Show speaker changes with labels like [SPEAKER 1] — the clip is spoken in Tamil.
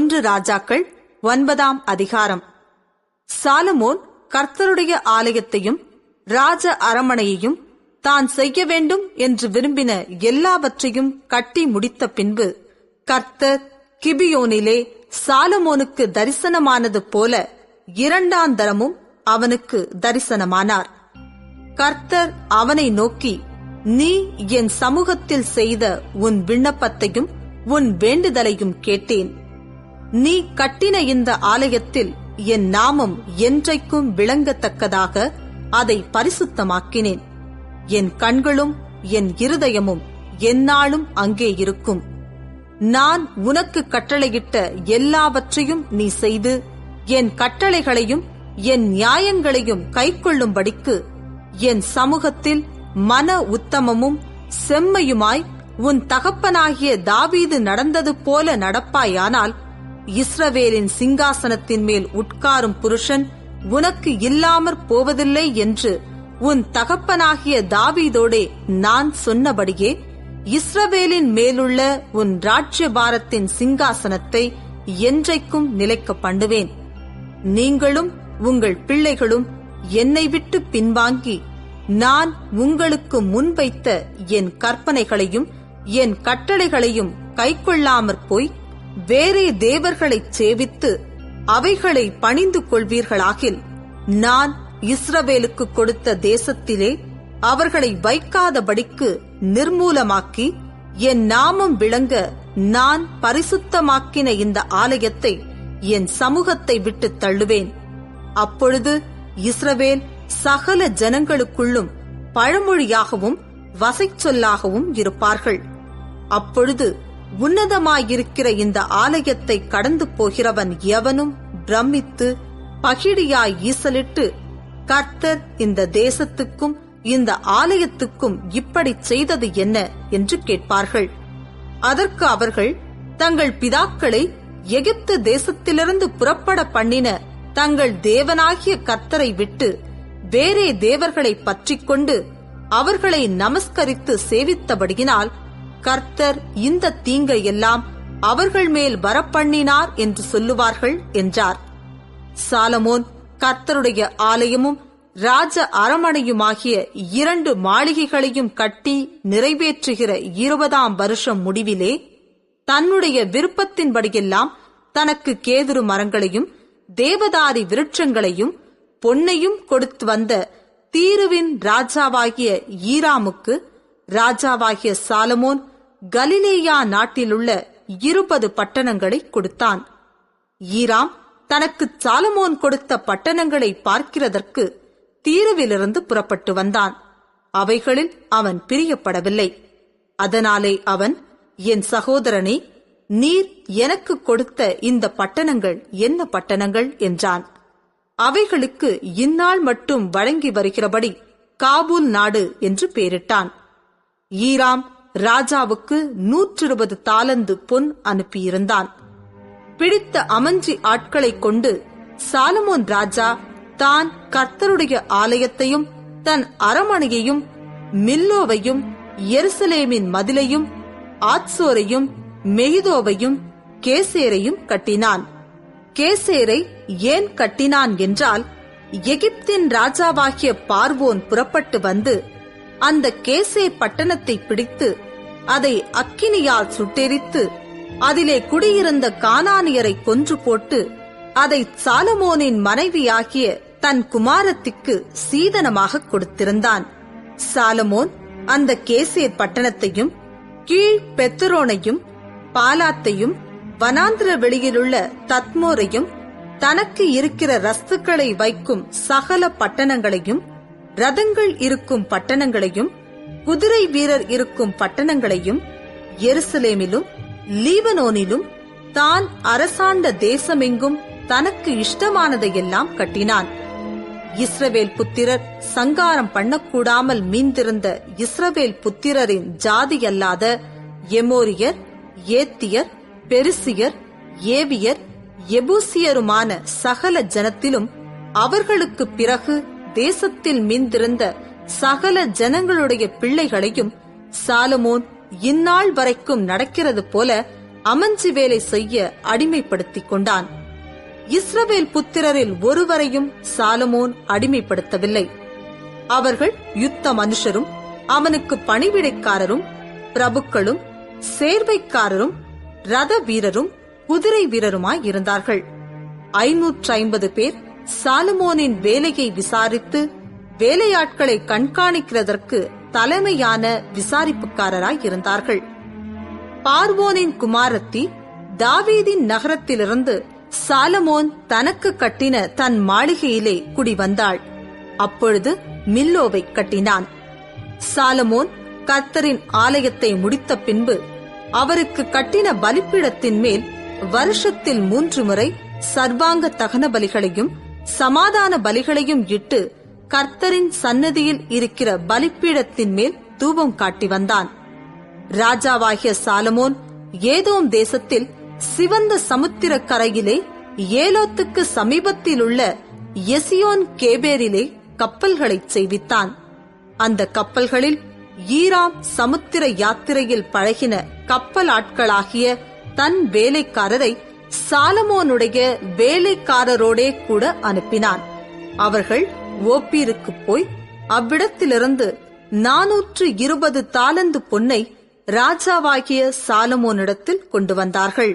[SPEAKER 1] 1 ராஜாக்கள் 9ஆம் அதிகாரம். சாலமோன் கர்த்தருடைய ஆலயத்தையும் ராஜ அரமனையையும் தான் செய்ய வேண்டும் என்று விரும்பின எல்லாவற்றையும் கட்டி முடித்த பின்பு கர்த்தர் கிபியோனிலே சாலமோனுக்கு தரிசனமானது போல 2ஆம் தரமும் அவனுக்கு தரிசனமானார். கர்த்தர் அவனை நோக்கி, நீ என் சமூகத்தில் செய்த உன் விண்ணப்பத்தையும் உன் வேண்டுதலையும் கேட்டேன். நீ கட்டின இந்த ஆலயத்தில் என் நாமம் என்றைக்கும் விளங்கத்தக்கதாக அதை பரிசுத்தமாக்கினேன். என் கண்களும் என் இருதயமும் எந்நாளும் அங்கே இருக்கும். நான் உனக்கு கட்டளையிட்ட எல்லாவற்றையும் நீ செய்து என் கட்டளைகளையும் என் நியாயங்களையும் கைக்கொள்ளும்படிக்கு என் சமூகத்தில் மன உத்தமமும் செம்மையுமாய் உன் தகப்பனாகிய தாவீது நடந்தது போல நடப்பாயானால் இஸ்ரவேலின் சிங்காசனத்தின் மேல் உட்காரும் புருஷன் உனக்கு இல்லாமற் போவதில்லை என்று உன் தகப்பனாகிய தாவீதோடே நான் சொன்னபடியே இஸ்ரவேலின் மேலுள்ள உன் ராஜ்யபாரத்தின் சிங்காசனத்தை என்றைக்கும் நிலைக்க பண்ணுவேன். நீங்களும் உங்கள் பிள்ளைகளும் என்னை விட்டு பின்வாங்கி நான் உங்களுக்கு முன்வைத்த என் கற்பனைகளையும் என் கட்டளைகளையும் கைக்கொள்ளாமற் போய் வேறே தேவர்களைச் சேவித்து அவைகளை பணிந்து கொள்வீர்களாகில் நான் இஸ்ரவேலுக்கு கொடுத்த தேசத்திலே அவர்களை வைக்காதபடிக்கு நிர்மூலமாக்கி என் நாமம் விளங்க நான் பரிசுத்தமாக்கின இந்த ஆலயத்தை என் சமூகத்தை விட்டு தள்ளுவேன். அப்பொழுது இஸ்ரவேல் சகல ஜனங்களுக்குள்ளும் பழமொழியாகவும் வசைச்சொல்லாகவும் இருப்பார்கள். அப்பொழுது உன்னதமாயிருக்கிற இந்த ஆலயத்தை கடந்து போகிறவன் எவனும் பிரமித்து பகிடியாய் ஈசலிட்டு, கர்த்தர் இந்த தேசத்துக்கும் இந்த ஆலயத்துக்கும் இப்படி செய்தது என்ன என்று கேட்பார்கள். அதற்கு அவர்கள் தங்கள் பிதாக்களை எகிப்து தேசத்திலிருந்து புறப்பட பண்ணின தங்கள் தேவனாகிய கர்த்தரை விட்டு வேறே தேவர்களை பற்றிக்கொண்டு அவர்களை நமஸ்கரித்து சேவித்தபடியினால் கர்த்தர் இந்த தீங்கை எல்லாம் அவர்கள் மேல் வரப்பண்ணினார் என்று சொல்லுவார்கள் என்றார். சாலமோன் கர்த்தருடைய ஆலயமும் ராஜ அரமனையுமாகிய 2 மாளிகைகளையும் கட்டி நிறைவேற்றுகிற 20ஆம் வருஷம் முடிவிலே தன்னுடைய விருப்பத்தின்படியெல்லாம் தனக்கு கேதுரு மரங்களையும் தேவதாரி விருட்சங்களையும் பொன்னையும் கொடுத்து வந்த தீருவின் ராஜாவாகிய ஈராமுக்கு ராஜாவாகிய சாலமோன் கலிலேயா நாட்டிலுள்ள 20 பட்டணங்களை கொடுத்தான். ஈராம் தனக்கு சாலமோன் கொடுத்த பட்டணங்களை பார்க்கிறதற்கு தீருவிலிருந்து புறப்பட்டு வந்தான். அவைகளில் அவன் பிரியப்படவில்லை. அதனாலே அவன், என் சகோதரனே, நீர் எனக்கு கொடுத்த இந்த பட்டணங்கள் என்ன பட்டணங்கள் என்றான். அவைகளுக்கு இந்நாள் மட்டும் வழங்கி வருகிறபடி காபூல் நாடு என்று பெயரிட்டான். ஈராம் ராஜாவுக்கு 120 தாலந்து பொன் அனுப்பியிருந்தான். பிடித்த அமஞ்சி ஆட்களைக் கொண்டு சாலமோன் ராஜா தான் கர்த்தருடைய ஆலயத்தையும் தன் அரமனையையும் மில்லோவையும் எருசலேமின் மதிலையும் ஆத்சோரையும் மெகிதோவையும் கேசேரையும் கட்டினான். கேசேரை ஏன் கட்டினான் என்றால், எகிப்தின் ராஜாவாகிய பார்வோன் புறப்பட்டு வந்து அந்த கேசேர் பட்டணத்தை பிடித்து அதை அக்கினியால் சுட்டெரித்து அதிலே குடியிருந்த கானானியரை கொன்று போட்டு அதை சாலமோனின் மனைவியாகிய தன் குமாரத்திற்கு சீதனமாக கொடுத்திருந்தான். சாலமோன் அந்த கேசேர் பட்டணத்தையும் கீழ் பெத்தரோனையும் பாலாத்தையும் வனாந்திர வெளியிலுள்ள தத்மோரையும் தனக்கு இருக்கிற ரஸ்துக்களை வைக்கும் சகல பட்டணங்களையும் ரதங்கள் இருக்கும் பட்டணங்களையும் குதிரை வீரர் இருக்கும் பட்டணங்களையும் எருசலேமிலும் லீபனோனிலும் தான் அரசாண்ட தேசமெங்கும் தனக்கு இஷ்டமானதையெல்லாம் கட்டினான். இஸ்ரவேல் புத்திரர் சங்காரம் பண்ணக்கூடாமல் மீந்திருந்த இஸ்ரவேல் புத்திரரின் ஜாதியல்லாத எமோரியர், ஏத்தியர், பெரிசியர், ஏவியர், எபூசியருமான சகல ஜனத்திலும் அவர்களுக்கு பிறகு தேசத்தில் மீந்திருந்த சகல ஜனங்களுடைய பிள்ளைகளையும் சாலமோன் இந்நாள் வரைக்கும் நடக்கிறது போல அமஞ்சி வேலை செய்ய அடிமைப்படுத்திக் கொண்டான். இஸ்ரவேல் புத்திரரில் ஒருவரையும் சாலமோன் அடிமைப்படுத்தவில்லை. அவர்கள் யுத்த மனுஷரும் அவனுக்கு பணிவிடைக்காரரும் பிரபுக்களும் சேர்வைக்காரரும் ரத வீரரும் குதிரை வீரருமாயிருந்தார்கள். 550 பேர் சாலமோனின் வேலையை விசாரித்து வேலையாட்களை கண்காணிக்கிறதற்கு தலைமையான விசாரிப்புக்காரராயிருந்தார்கள். பார்வோனின் குமாரத்தி தாவீதின் நகரத்திலிருந்து சாலமோன் தனக்கு கட்டின தன் மாளிகையிலே குடிவந்தாள். அப்பொழுது மில்லோவை கட்டினான். சாலமோன் கர்த்தரின் ஆலயத்தை முடித்த பின்பு அவருக்கு கட்டின பலிப்பீடத்தின் மேல் வருஷத்தில் 3 முறை சர்வாங்க தகன பலிகளையும் சமாதான பலிகளையும் இட்டு கர்த்தரின் சன்னதியில் இருக்கிற பலிப்பீடத்தின் மேல் தூபம் காட்டி வந்தான். ராஜாவாகிய சாலமோன் ஏதோம் தேசத்தில் சிவந்த சமுத்திர கரையிலே ஏலோத்துக்கு சமீபத்திலுள்ள எசியோன் கேபேரிலே கப்பல்களைச் செய்வித்தான். அந்த கப்பல்களில் ஈராம் சமுத்திர யாத்திரையில் பழகின கப்பல் ஆட்களாகிய தன் வேலைக்காரரை சாலமோனுடைய வேலைக்காரரோடே கூட அனுப்பினான். அவர்கள் ஓப்பீருக்கு போய் அவ்விடத்திலிருந்து 420 தாலந்து பொன்னை ராஜாவாகிய சாலமோனிடத்தில் கொண்டு வந்தார்கள்.